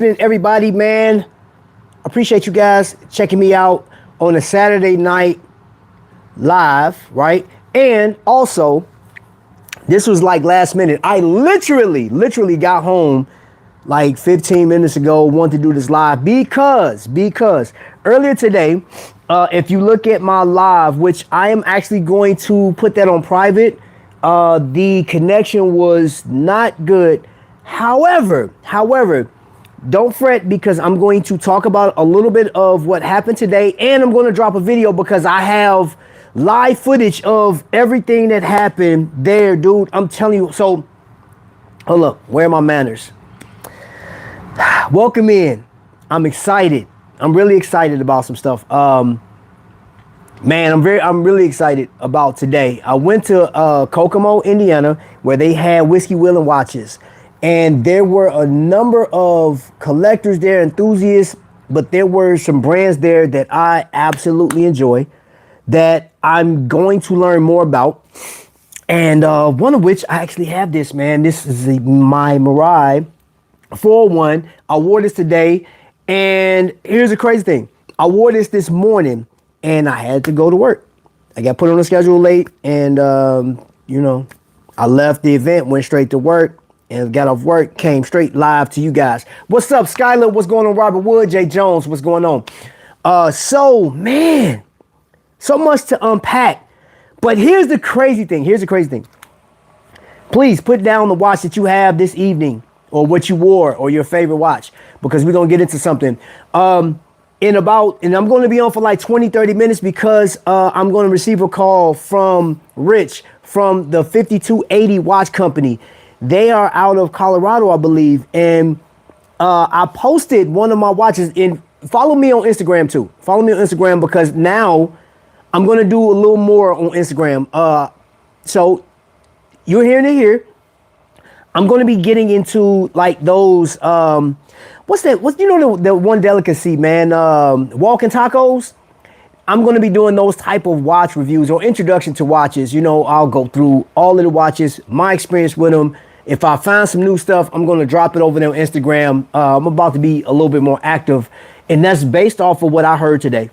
Everybody, man. Appreciate you guys checking me out on a Saturday night live, right? And also, this was like last minute. I literally got home like 15 minutes ago, wanted to do this live because earlier today, if you look at my live, which I am actually going to put that on private, the connection was not good. However, don't fret because I'm going to talk about a little bit of what happened today, and I'm going to drop a video because I have live footage of everything that happened there, dude. I'm telling you. So, hold up. Where are my manners? Welcome in. I'm excited. I'm really excited about some stuff. Man, I'm really excited about today. I went to Kokomo, Indiana, where they had whiskey wheel watches. And there were a number of collectors there, enthusiasts, but there were some brands there that I absolutely enjoy that I'm going to learn more about. And one of which I actually have this, man. This is my Mirai 401. I wore this today. And here's the crazy thing. I wore this morning and I had to go to work. I got put on the schedule late and, I left the event, went straight to work. And got off work, came straight live to you guys. What's up, Skylar? What's going on, Robert Wood? Jay Jones, what's going on? Man, so much to unpack. But here's the crazy thing. Please put down the watch that you have this evening or what you wore or your favorite watch because we're going to get into something. And I'm going to be on for like 20, 30 minutes because I'm going to receive a call from Rich from the 5280 Watch Company. They are out of Colorado, I believe. And I posted one of my watches in. Follow me on Instagram too. Follow me on Instagram because now I'm going to do a little more on Instagram. So you're hearing it here. I'm going to be getting into like those, what's that? The one delicacy, man, walking tacos. I'm going to be doing those type of watch reviews or introduction to watches. I'll go through all of the watches, my experience with them. If I find some new stuff, I'm going to drop it over there on Instagram. I'm about to be a little bit more active. And that's based off of what I heard today.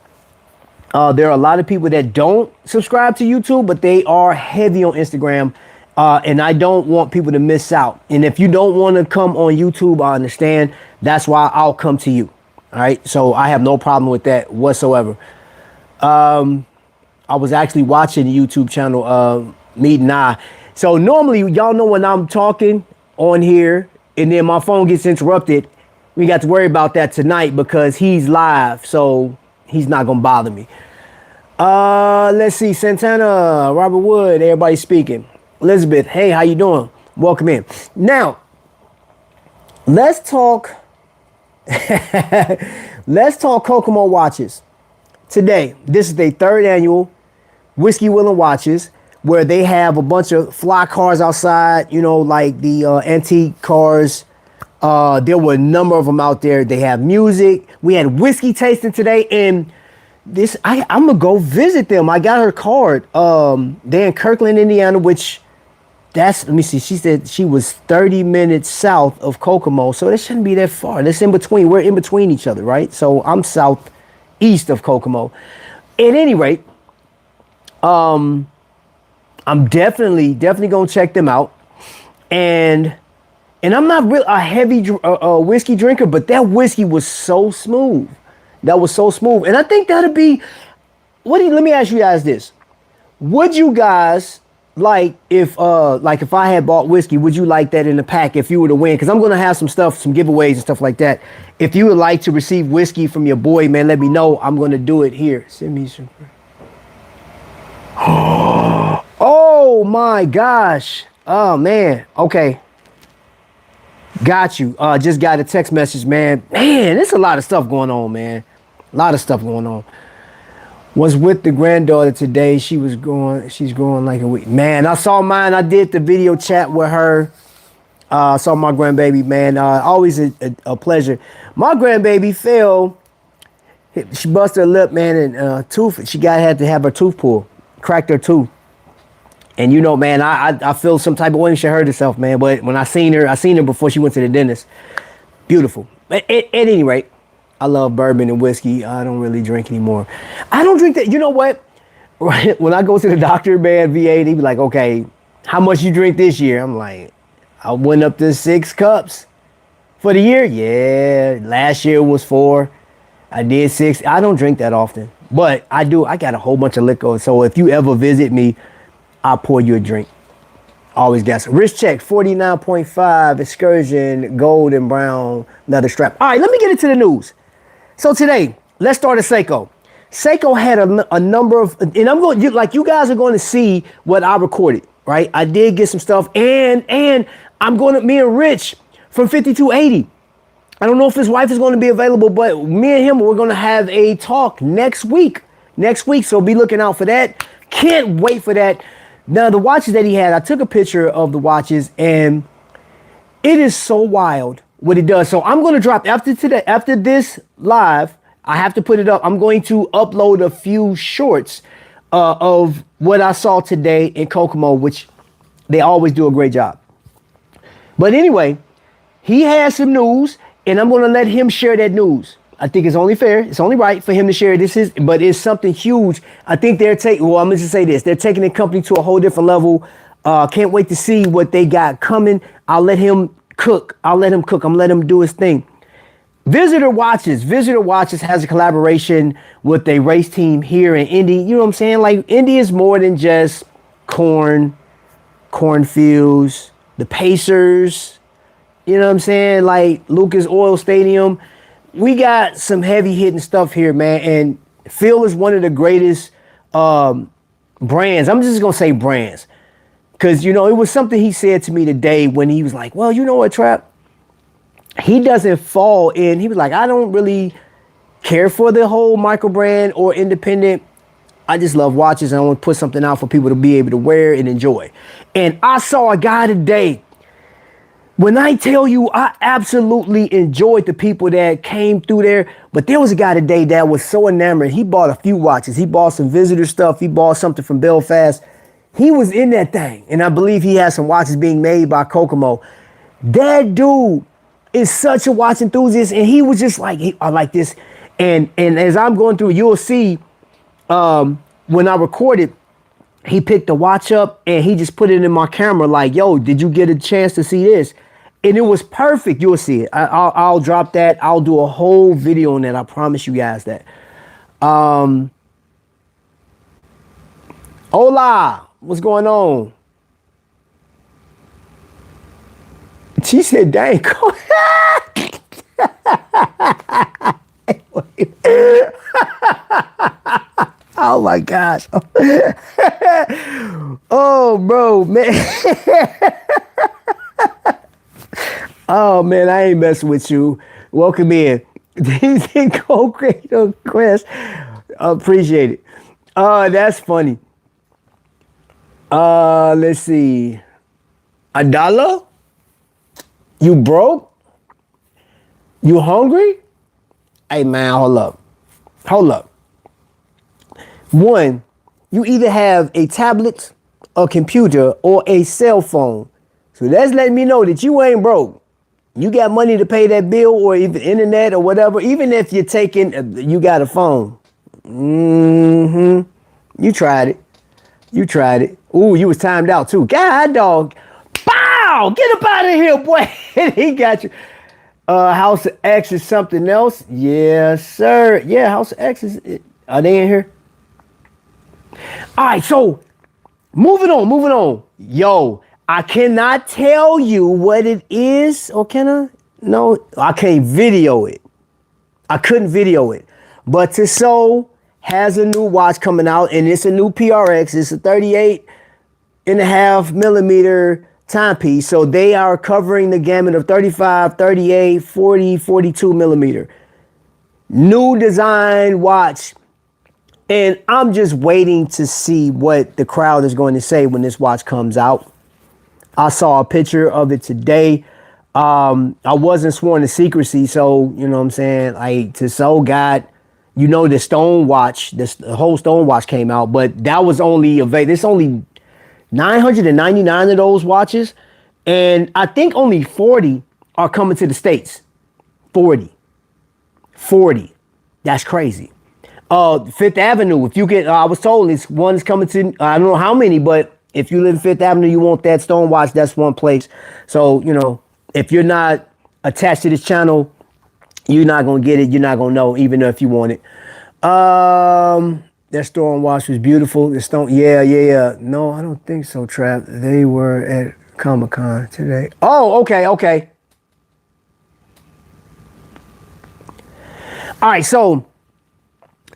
There are a lot of people that don't subscribe to YouTube, but they are heavy on Instagram. And I don't want people to miss out. And if you don't want to come on YouTube, I understand. That's why I'll come to you. All right. So I have no problem with that whatsoever. I was actually watching the YouTube channel, Meet and I. So normally, y'all know when I'm talking on here and then my phone gets interrupted, we got to worry about that tonight because he's live. So he's not going to bother me. Let's see. Santana, Robert Wood, everybody speaking. Elizabeth, hey, how you doing? Welcome in. Now, let's talk. Let's talk Kokomo watches. Today, this is their third annual Whiskey Wheel Watches, where they have a bunch of fly cars outside, like the antique cars. There were a number of them out there. They have music. We had whiskey tasting today, and I'm gonna go visit them. I got her card. They're in Kirkland, Indiana, which let me see. She said she was 30 minutes south of Kokomo, so that shouldn't be that far. That's in between. We're in between each other, right? So I'm southeast of Kokomo. At any rate, I'm definitely gonna check them out, and I'm not really a heavy whiskey drinker, but that whiskey was so smooth. That was so smooth, and I think that'll be. Let me ask you guys this: would you guys like if I had bought whiskey? Would you like that in the pack if you were to win? Because I'm gonna have some giveaways and stuff like that. If you would like to receive whiskey from your boy, man, let me know. I'm gonna do it here. Send me some. Oh my gosh. Oh man. Okay. Got you. Just got a text message, man. Man, there's a lot of stuff going on, man. A lot of stuff going on. Was with the granddaughter today. She's growing like a week. Man, I saw mine. I did the video chat with her. Saw my grandbaby, man. Always a pleasure. My grandbaby fell. She busted her lip, man, and tooth. She had to have her tooth pulled. Cracked her tooth. And man, I feel some type of way when she hurt herself, man. But when I seen her before she went to the dentist. Beautiful. At any rate, I love bourbon and whiskey. I don't really drink anymore. I don't drink that. You know what? Right, when I go to the doctor, man, VA, they be like, okay, how much you drink this year? I'm like, I went up to 6 cups for the year. Yeah, last year was 4. I did 6. I don't drink that often, but I do. I got a whole bunch of liquor. So if you ever visit me, I'll pour you a drink. Always got some. Wrist check, 49.5, excursion, gold and brown leather strap. All right, let me get into the news. So today, let's start at Seiko. Seiko had a number of, and I'm going, like you guys are going to see what I recorded, right? I did get some stuff, and I'm going to, me and Rich from 5280. I don't know if his wife is going to be available, but me and him, we're going to have a talk next week. So be looking out for that. Can't wait for that. Now, the watches that he had, I took a picture of the watches, and it is so wild what it does. So I'm going to drop after this live. I have to put it up. I'm going to upload a few shorts of what I saw today in Kokomo, which they always do a great job. But anyway, he has some news, and I'm going to let him share that news. I think it's only fair. It's only right for him to share this, but it's something huge. I think they're taking, well, I'm going to say this. They're taking the company to a whole different level. Can't wait to see what they got coming. I'll let him cook. I'm going to let him do his thing. Visitor Watches has a collaboration with a race team here in Indy. You know what I'm saying? Like, Indy is more than just cornfields, the Pacers, you know what I'm saying? Like Lucas Oil Stadium. We got some heavy hitting stuff here, man. And Phil is one of the greatest brands. I'm just going to say brands. Because, you know, it was something he said to me today when he was like, well, you know what, Trap? He doesn't fall in. He was like, I don't really care for the whole microbrand or independent. I just love watches, and I want to put something out for people to be able to wear and enjoy. And I saw a guy today. When I tell you, I absolutely enjoyed the people that came through there. But there was a guy today that was so enamored. He bought a few watches. He bought some visitor stuff. He bought something from Belfast. He was in that thing. And I believe he has some watches being made by Kokomo. That dude is such a watch enthusiast, and he was just like, I like this. And as I'm going through, you'll see when I recorded, he picked the watch up and he just put it in my camera like, yo, did you get a chance to see this? And it was perfect. You'll see it. I'll drop that. I'll do a whole video on that. I promise you guys that. Hola, what's going on? She said, dang. Oh my gosh. Oh, bro, man. Oh man, I ain't messing with you. Welcome in. Co-creator Chris. Appreciate it. That's funny. Let's see. $1? You broke? You hungry? Hey man, hold up. One, you either have a tablet, a computer, or a cell phone. So that's letting me know that you ain't broke. You got money to pay that bill or even internet or whatever. Even if you're you got a phone. You tried it. Ooh, you was timed out too. God dog. Bow! Get up out of here, boy. He got you. House of X is something else. Yes, sir. Yeah, House of X is. Are they in here? All right, so moving on. Yo, I cannot tell you what it is. Or can I? No, I can't video it. I couldn't video it. But Tissot has a new watch coming out, and it's a new PRX. It's a 38.5 millimeter timepiece. So they are covering the gamut of 35, 38, 40, 42 millimeter. New design watch. And I'm just waiting to see what the crowd is going to say when this watch comes out. I saw a picture of it today. I wasn't sworn to secrecy, so, you know what I'm saying? Like, Tissot got, you know, the stone watch, the whole stone watch came out, but that was only available. There's only 999 of those watches, and I think only 40 are coming to the States. 40. That's crazy. Fifth Avenue, if you get, I was told it's one's coming to, I don't know how many, but if you live in Fifth Avenue, you want that stone watch, that's one place. So, you know, if you're not attached to this channel, you're not going to get it. You're not going to know, even if you want it. That stone watch was beautiful. The stone, yeah. No, I don't think so, Trap. They were at Comic-Con today. Oh, okay. All right, so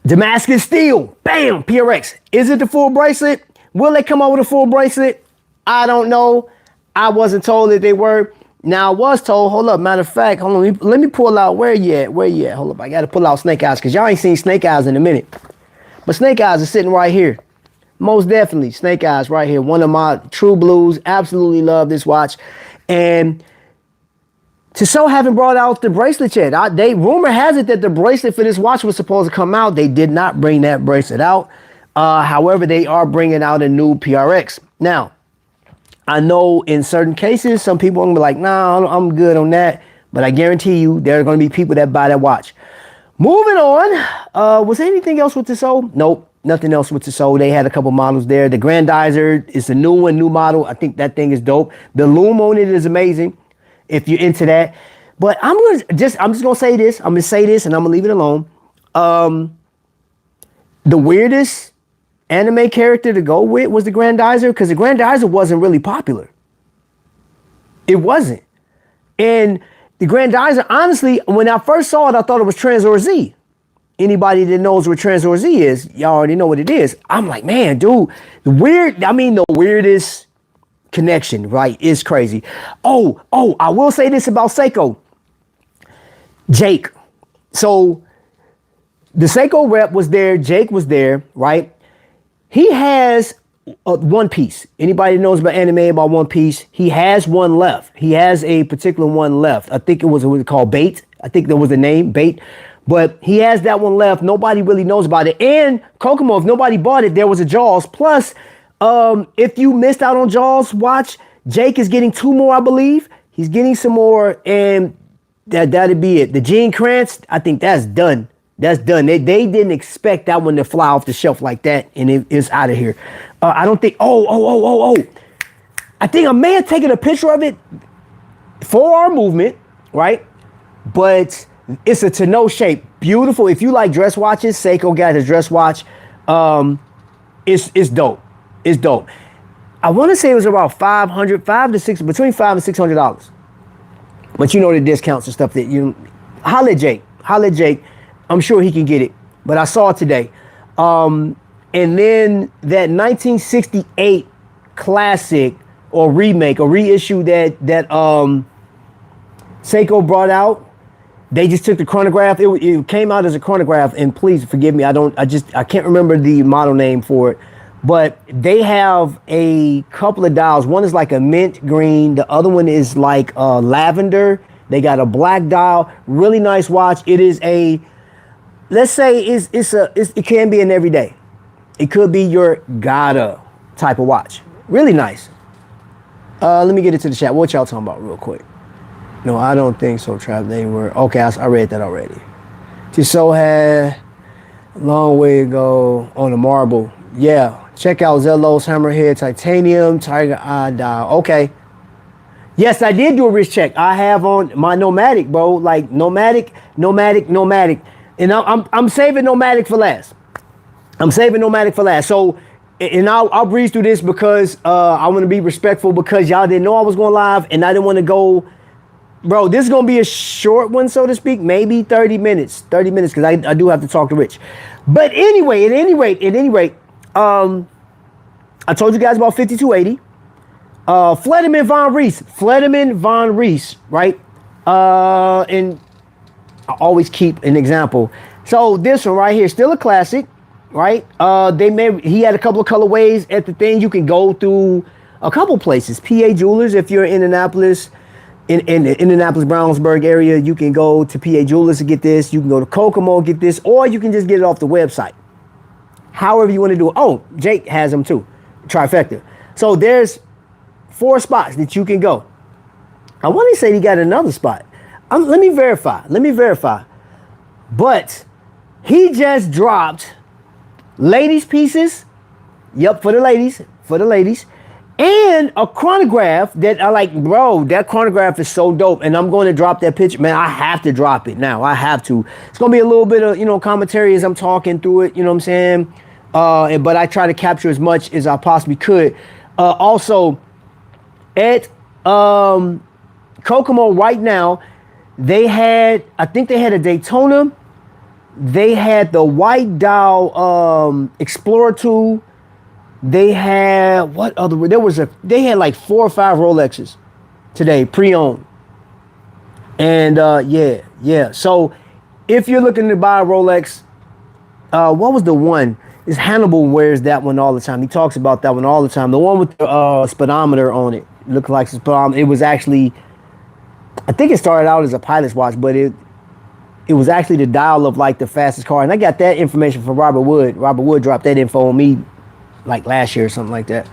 Damascus Steel, bam, PRX. Is it the full bracelet? Will they come out with a full bracelet? I don't know. I wasn't told that they were. Now I was told, hold up, matter of fact, hold on, let me pull out, where you at? Hold up, I gotta pull out Snake Eyes, because y'all ain't seen Snake Eyes in a minute. But Snake Eyes is sitting right here. Most definitely, Snake Eyes right here. One of my true blues, absolutely love this watch. And Tissot haven't brought out the bracelet yet. Rumor has it that the bracelet for this watch was supposed to come out. They did not bring that bracelet out. However, they are bringing out a new PRX. Now, I know in certain cases, some people are going to be like, nah, I'm good on that. But I guarantee you, there are going to be people that buy that watch. Moving on. Was there anything else with Tissot? Nope. Nothing else with Tissot. They had a couple models there. The Grandizer is a new one, new model. I think that thing is dope. The loom on it is amazing if you're into that. But I'm just going to say this. I'm going to say this and I'm going to leave it alone. The weirdest anime character to go with was the Grandizer, because the Grandizer wasn't really popular. It wasn't. And the Grandizer, honestly, when I first saw it, I thought it was Transor Z. Anybody that knows what Transor Z is, y'all already know what it is. I'm like, man, dude, the weirdest connection, right, is crazy. Oh, I will say this about Seiko. Jake. So the Seiko rep was there. Jake was there, right? He has One Piece. Anybody that knows about anime, about One Piece, he has one left. He has a particular one left. I think it was called Bait. I think there was the name, Bait. But he has that one left. Nobody really knows about it. And Kokomo, if nobody bought it, there was a Jaws. Plus, if you missed out on Jaws watch, Jake is getting 2 more, I believe. He's getting some more, and that'd be it. The Gene Kranz, I think that's done. That's done. They didn't expect that one to fly off the shelf like that, and it's out of here. I don't think. Oh! I think I may have taken a picture of it for our movement, right? But it's a tonneau shape, beautiful. If you like dress watches, Seiko got his dress watch. It's dope. It's dope. I want to say it was about between $500 and $600. But you know the discounts and stuff that you holla at Jake. I'm sure he can get it, but I saw it today. And then that 1968 classic or remake or reissue that Seiko brought out, they just took the chronograph. It came out as a chronograph, and please forgive me, I can't remember the model name for it, but they have a couple of dials. One is like a mint green, the other one is like lavender. They got a black dial, really nice watch. It is a, let's say it can be an everyday. It could be your gotta type of watch. Really nice. Let me get it to the chat. What y'all talking about real quick? No, I don't think so, Trap. They were, okay, I read that already. Tissot had a long way to go on the marble. Yeah, check out Zello's Hammerhead Titanium Tiger Eye dial. Okay. Yes, I did do a wrist check. I have on my Nomadic, bro. Like Nomadic. And I'm saving Nomadic for last. So, and I'll breeze through this because I want to be respectful, because y'all didn't know I was going live and I didn't want to go. Bro, this is going to be a short one, so to speak, maybe 30 minutes, because I do have to talk to Rich. But anyway, at any rate, I told you guys about 5280. Flederman Von Rees, right? And I always keep an example. So this one right here, still a classic, right? He had a couple of colorways at the thing. You can go through a couple places. PA Jewelers, if you're in Indianapolis, in the Indianapolis-Brownsburg area, you can go to PA Jewelers to get this. You can go to Kokomo and get this, or you can just get it off the website. However you want to do it. Oh, Jake has them too. Trifecta. So there's 4 spots that you can go. I want to say he got another spot. Let me verify. But he just dropped ladies pieces. Yep, for the ladies. And a chronograph that I like, bro, that chronograph is so dope. And I'm going to drop that picture. Man, I have to drop it now. I have to. It's going to be a little bit of, commentary as I'm talking through it. You know what I'm saying? But I try to capture as much as I possibly could. Also, at Kokomo right now, I think they had a Daytona. They had the White Dial Explorer 2. They had they had like 4 or 5 Rolexes today, pre-owned. And yeah. So if you're looking to buy a Rolex, what was the one? Is Hannibal wears that one all the time. He talks about that one all the time. The one with the speedometer on it. It looked like a speedometer. It was actually, I think it started out as a pilot's watch, but it was actually the dial of like the fastest car. And I got that information from Robert Wood. Robert Wood dropped that info on me like last year or something like that.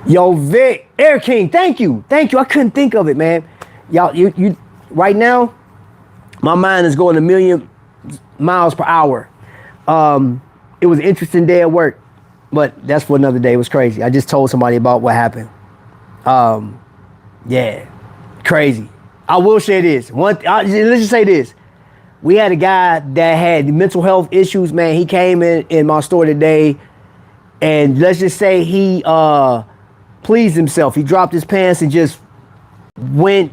Yo, Vic, Air King, thank you. I couldn't think of it, man. Y'all, you right now, my mind is going a million miles per hour. It was an interesting day at work, but that's for another day. It was crazy. I just told somebody about what happened. Yeah, crazy. I will say this. Let's just say this. We had a guy that had mental health issues, man. He came in my store today, and let's just say he pleased himself. He dropped his pants and just went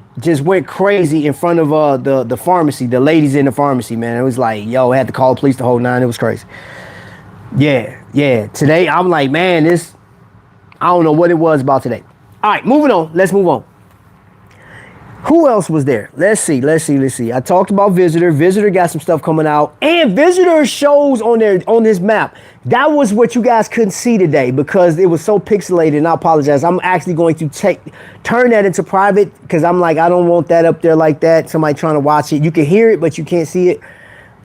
crazy in front of the pharmacy, the ladies in the pharmacy, man. It was like, yo, I had to call the police the whole nine. It was crazy. Yeah. Today, I'm like, man, I don't know what it was about today. All right, moving on. Let's move on. Who else was there? Let's see. I talked about Visitor. Visitor got some stuff coming out. And Visitor shows on this map. That was what you guys couldn't see today because it was so pixelated, and I apologize. I'm actually going to turn that into private because I'm like, I don't want that up there like that. Somebody trying to watch it. You can hear it, but you can't see it.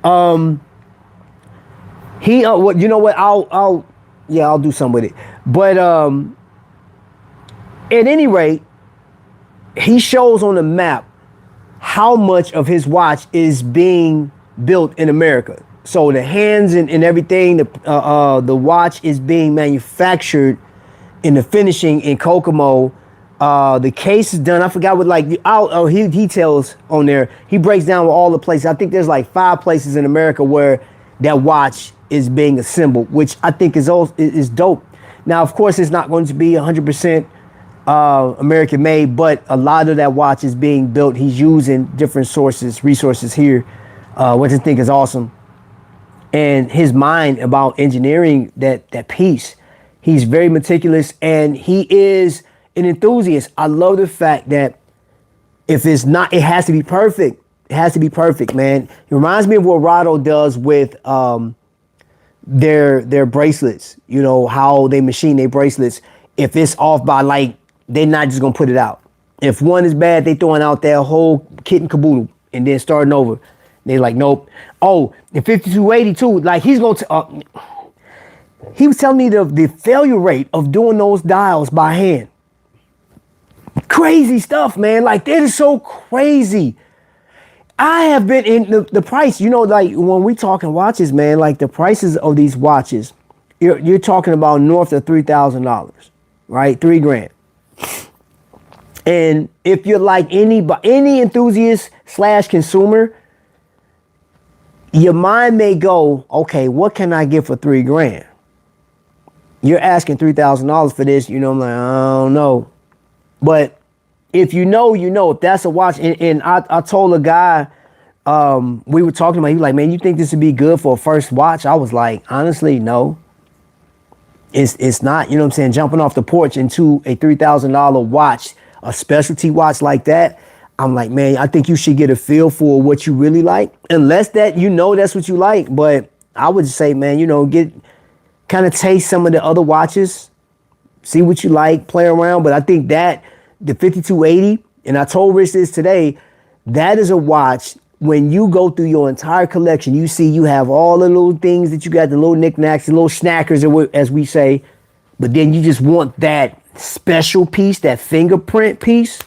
You know what? I'll do something with it. But at any rate, he shows on the map how much of his watch is being built in America. So the hands and everything, the watch is being manufactured in the finishing in Kokomo. The case is done. I forgot what he tells on there. He breaks down all the places. I think there's like 5 places in America where that watch is being assembled, which I think is dope. Now, of course, it's not going to be 100% American made, but a lot of that watch is being built. He's using different resources here, which I think is awesome. And his mind about engineering that piece, he's very meticulous and he is an enthusiast. I love the fact that if it's not, it has to be perfect. It has to be perfect, man. It reminds me of what Rado does with their bracelets. You know, how they machine their bracelets. If it's off by like, they're not just gonna put it out. If one is bad, they throwing out their whole kit and caboodle and then starting over. They like, nope. Oh, the 5282, like he's gonna. He was telling me the failure rate of doing those dials by hand. Crazy stuff, man. Like that is so crazy. I have been in the price. You know, like when we talking watches, man, like the prices of these watches, you're talking about north of $3,000, right? $3,000. And if you're like any enthusiast / consumer, your mind may go, okay, what can I get for $3,000? You're asking $3,000 for this, you know, I'm like, I don't know. But if you know, if that's a watch, and I told a guy, we were talking about, he was like, man, you think this would be good for a first watch? I was like, honestly, no. It's not, you know what I'm saying, jumping off the porch into a $3,000 watch, a specialty watch like that. I'm like, man, I think you should get a feel for what you really like, unless that, that's what you like. But I would say, man, kind of taste some of the other watches, see what you like, play around. But I think that the 5280, and I told Rich this today, that is a watch. When you go through your entire collection, you see you have all the little things that you got, the little knickknacks, the little snackers, as we say, but then you just want that special piece, that fingerprint piece,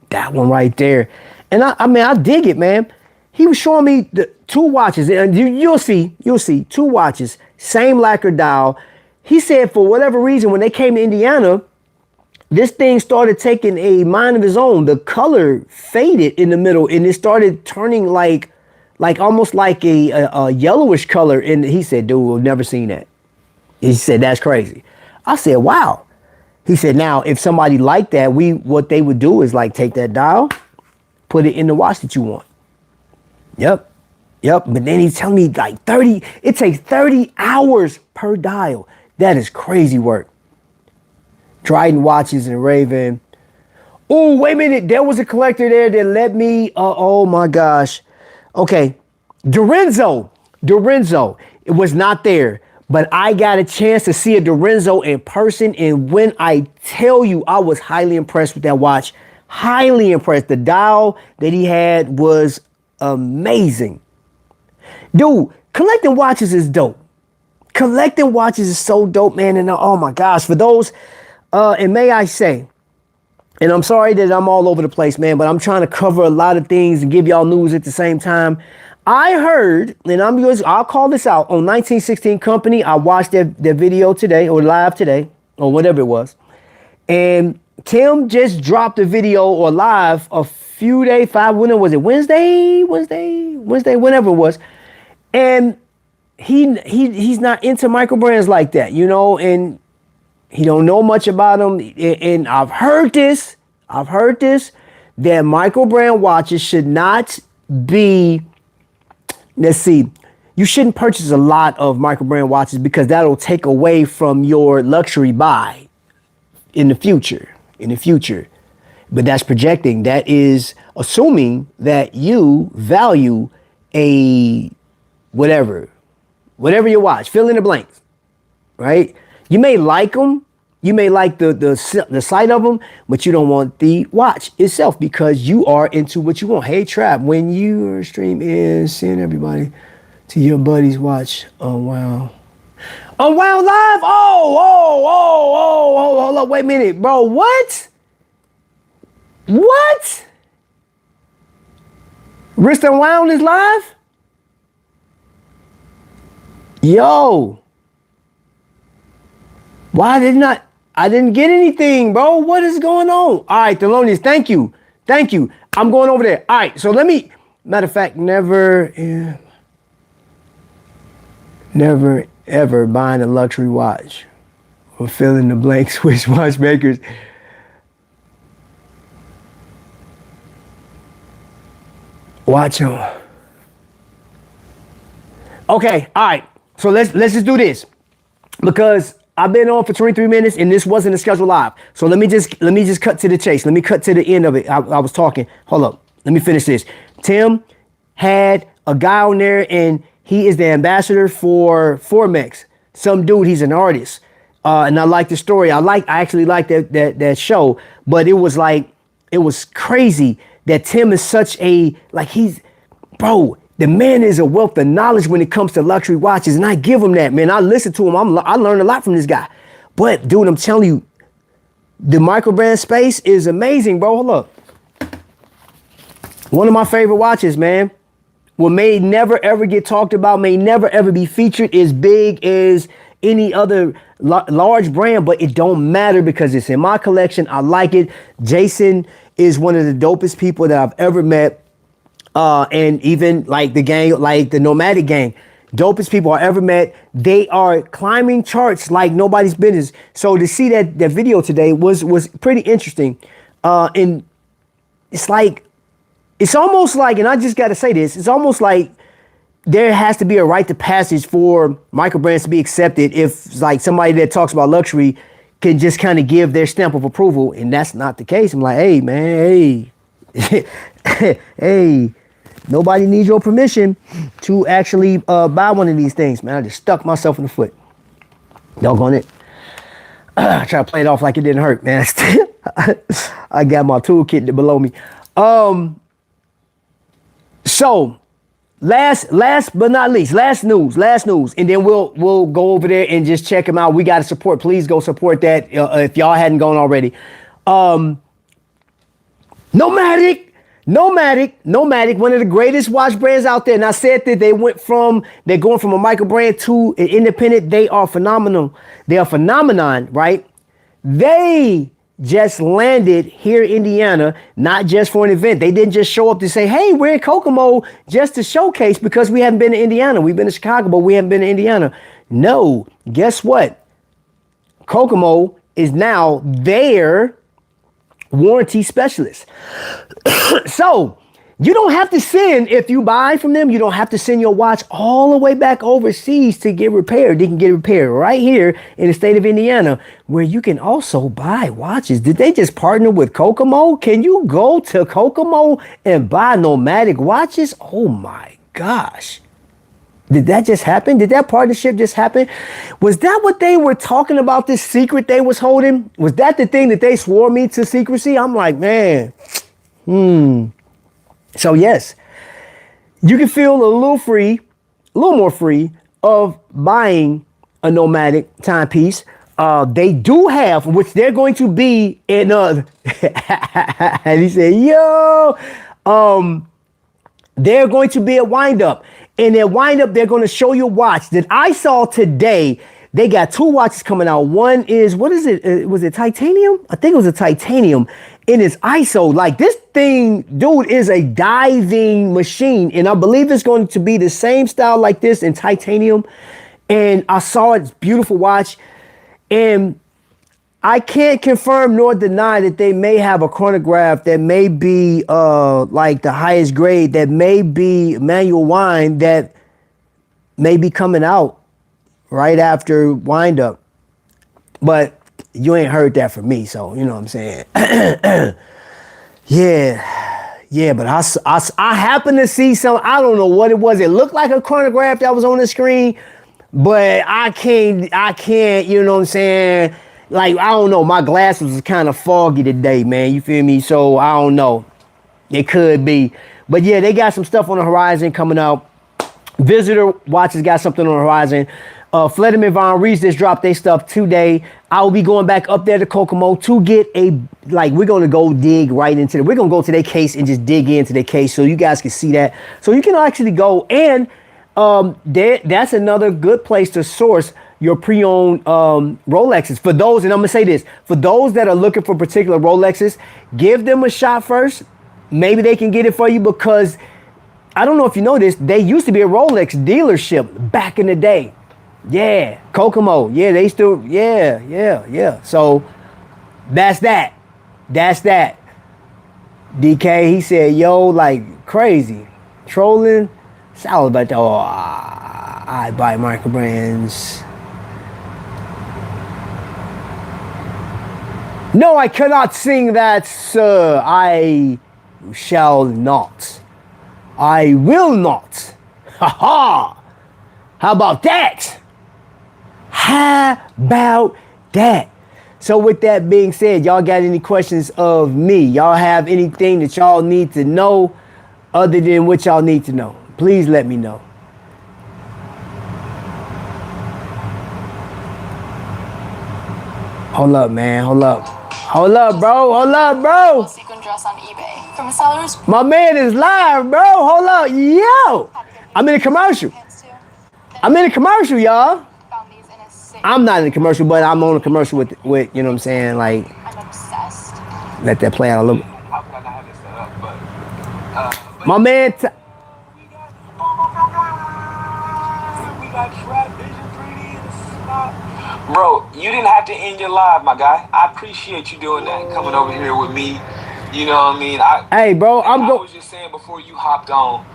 that one right there. And I mean, I dig it, man. He was showing me the two watches, and you'll see 2 watches, same lacquer dial. He said for whatever reason, when they came to Indiana, this thing started taking a mind of its own. The color faded in the middle, and it started turning like almost like a yellowish color. And he said, dude, we've never seen that. He said, that's crazy. I said, wow. He said, now, if somebody liked that, what they would do is like take that dial, put it in the watch that you want. Yep. But then he's telling me like it takes 30 hours per dial. That is crazy work. Trident watches and Raven. Oh, wait a minute. There was a collector there that let me, oh my gosh. Okay. Dorenzo. It was not there, but I got a chance to see a Dorenzo in person. And when I tell you, I was highly impressed with that watch. Highly impressed. The dial that he had was amazing. Dude, collecting watches is dope. Collecting watches is so dope, man. And oh my gosh, for those, and may I say, and I'm sorry that I'm all over the place, man, but I'm trying to cover a lot of things and give y'all news at the same time. I heard, and I'll call this out, on 1916 Company. I watched their video today, or live today, or whatever it was. And Tim just dropped a video or live a few days, when was it? Wednesday, whenever it was. And he's not into microbrands like that, and he don't know much about them. And I've heard this, that microbrand watches should not be, let's see, you shouldn't purchase a lot of microbrand watches because that'll take away from your luxury buy in the future. But that's projecting. That is assuming that you value a whatever you watch, fill in the blanks, right? You may like them, you may like the sight of them, but you don't want the watch itself because you are into what you want. Hey, Trap, when your stream is, send everybody to your buddy's watch. Oh, wow. Unwound Live? Oh, hold up, wait a minute, bro. What? Wrist Unwound is live? Yo. Why I didn't get anything, bro. What is going on? All right, Thelonious, thank you. I'm going over there. All right, so matter of fact, never ever buying a luxury watch or fill in the blank Swiss watchmakers. Watch them. Okay, all right. So let's just do this because I've been on for 23 minutes and this wasn't a scheduled live. So let me just cut to the chase. Let me cut to the end of it. I was talking. Hold up. Let me finish this. Tim had a guy on there and he is the ambassador for Formex. Some dude, he's an artist. And I like the story. I actually like that show, but it was crazy that Tim is such a, the man is a wealth of knowledge when it comes to luxury watches. And I give him that, man. I listen to him. I learned a lot from this guy. But dude, I'm telling you, the microbrand space is amazing, bro. Hold up. One of my favorite watches, man. What may never ever get talked about, may never ever be featured as big as any other large brand, but it don't matter because it's in my collection. I like it. Jason is one of the dopest people that I've ever met. And even like the gang, like the Nomadic gang, dopest people I ever met. They are climbing charts like nobody's business. So to see that video today was pretty interesting. And it's almost like, and I just got to say this, it's almost like there has to be a rite of passage for microbrands to be accepted. If like somebody that talks about luxury can just kind of give their stamp of approval, and that's not the case. I'm like, hey man, hey, nobody needs your permission to actually buy one of these things, man. I just stuck myself in the foot. Doggone it. I try to play it off like it didn't hurt, man. I got my toolkit below me. So last but not least, last news, and then we'll go over there and just check them out. We got to support. Please go support that if y'all hadn't gone already. Nomadic Nomadic, one of the greatest watch brands out there. And I said that they're going from a microbrand to an independent. They are phenomenal. They are phenomenon, right? They just landed here in Indiana, not just for an event. They didn't just show up to say, hey, we're in Kokomo just to showcase because we haven't been to Indiana. We've been to Chicago, but we haven't been to Indiana. No, guess what? Kokomo is now their warranty specialist. So you don't have to send, if you buy from them, you don't have to send your watch all the way back overseas to get repaired. You can get it repaired right here in the state of Indiana, where you can also buy watches. Did they just partner with Kokomo? Can you go to Kokomo and buy Nomadic watches? Oh my gosh. Did that just happen? Did that partnership just happen? Was that what they were talking about, this secret they was holding? Was that the thing that they swore me to secrecy? I'm like, man, So yes, you can feel a little more free of buying a Nomadic timepiece. They do have, which they're going to be in, and he said, yo, they're going to be a wind-up. And their wind-up, they're going to show you a watch that I saw today. They got two watches coming out. One is, what is it? Was it titanium? I think it was a titanium. And it's ISO. Like, this thing, dude, is a diving machine. And I believe it's going to be the same style like this in titanium. And I saw it, beautiful watch. And I can't confirm nor deny that they may have a chronograph that may be like the highest grade, that may be manual wind, that may be coming out right after wind up. But you ain't heard that from me, so you know what I'm saying. Yeah, but I happened to see some, I don't know what it was. It looked like a chronograph that was on the screen, but I can't, you know what I'm saying? Like, I don't know, my glasses was kind of foggy today, man, you feel me? So I don't know, it could be. But yeah, they got some stuff on the horizon coming out. Visitor Watches got something on the horizon. Fletterman Von Rees just dropped their stuff today. I will be going back up there to Kokomo to get we're going to go dig right into we're going to go to their case and just dig into their case so you guys can see that. So you can actually go, and that's another good place to source your pre-owned Rolexes. For those, and I'm going to say this, for those that are looking for particular Rolexes, give them a shot first. Maybe they can get it for you, because I don't know if you know this, they used to be a Rolex dealership back in the day. Yeah, Kokomo. Yeah, they still, yeah. So that's that. DK, he said, yo, like crazy. Trolling. So I was about to, I buy Microbrands. No, I cannot sing that, sir. I shall not. I will not. Ha ha. How about that? How about that? So with that being said, y'all got any questions of me? Y'all have anything that y'all need to know other than what y'all need to know? Please let me know. Hold up, man. Hold up, bro. Sequin dress on eBay from a seller's. My man is live, bro. Hold up. Yo. I'm in a commercial. Y'all. I'm not in a commercial, but I'm on a commercial with you know what I'm saying? Like, I'm obsessed. Let that play out a little bit. I'm gonna have it set up, but my man. We got Trapvision 3D in the spot. Bro, you didn't have to end your live, my guy. I appreciate you doing that and coming over here with me. You know what I mean? Hey, bro, I was just saying before you hopped on,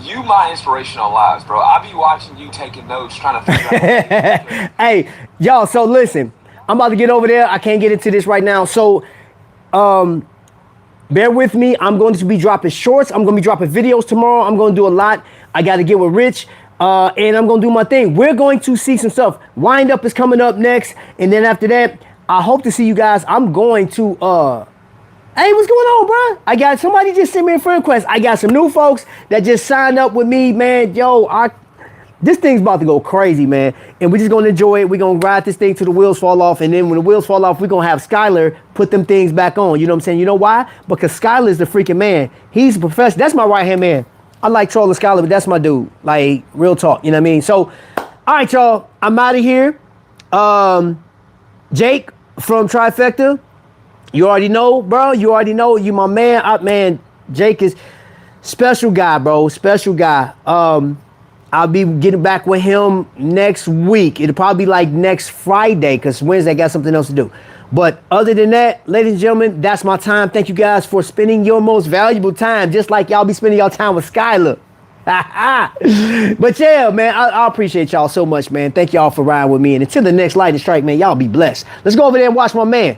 you my inspiration on lives, bro. I be watching you taking notes, trying to figure out. Hey, y'all, so listen. I'm about to get over there. I can't get into this right now. So, bear with me. I'm going to be dropping shorts. I'm going to be dropping videos tomorrow. I'm going to do a lot. I got to get with Rich. And I'm going to do my thing. We're going to see some stuff. Wind Up is coming up next. And then after that, I hope to see you guys. I'm going to, hey, what's going on, bro? I got somebody just sent me a friend request. I got some new folks that just signed up with me, man. Yo, This thing's about to go crazy, man. And we're just gonna enjoy it. We're gonna ride this thing till the wheels fall off. And then when the wheels fall off, we're gonna have Skylar put them things back on. You know what I'm saying? You know why? Because Skylar's the freaking man. He's a professional. That's my right-hand man. I like trolling Skylar, but that's my dude. Like, real talk. You know what I mean? So, all right, y'all. I'm out of here. Jake from Trifecta. You already know, bro. You already know. You my man. Man, Jake is special guy, bro. Special guy. I'll be getting back with him next week. It'll probably be like next Friday because Wednesday I got something else to do. But other than that, ladies and gentlemen, that's my time. Thank you guys for spending your most valuable time, just like y'all be spending y'all time with Skylar. But yeah, man, I appreciate y'all so much, man. Thank y'all for riding with me. And until the next lightning strike, man, y'all be blessed. Let's go over there and watch my man.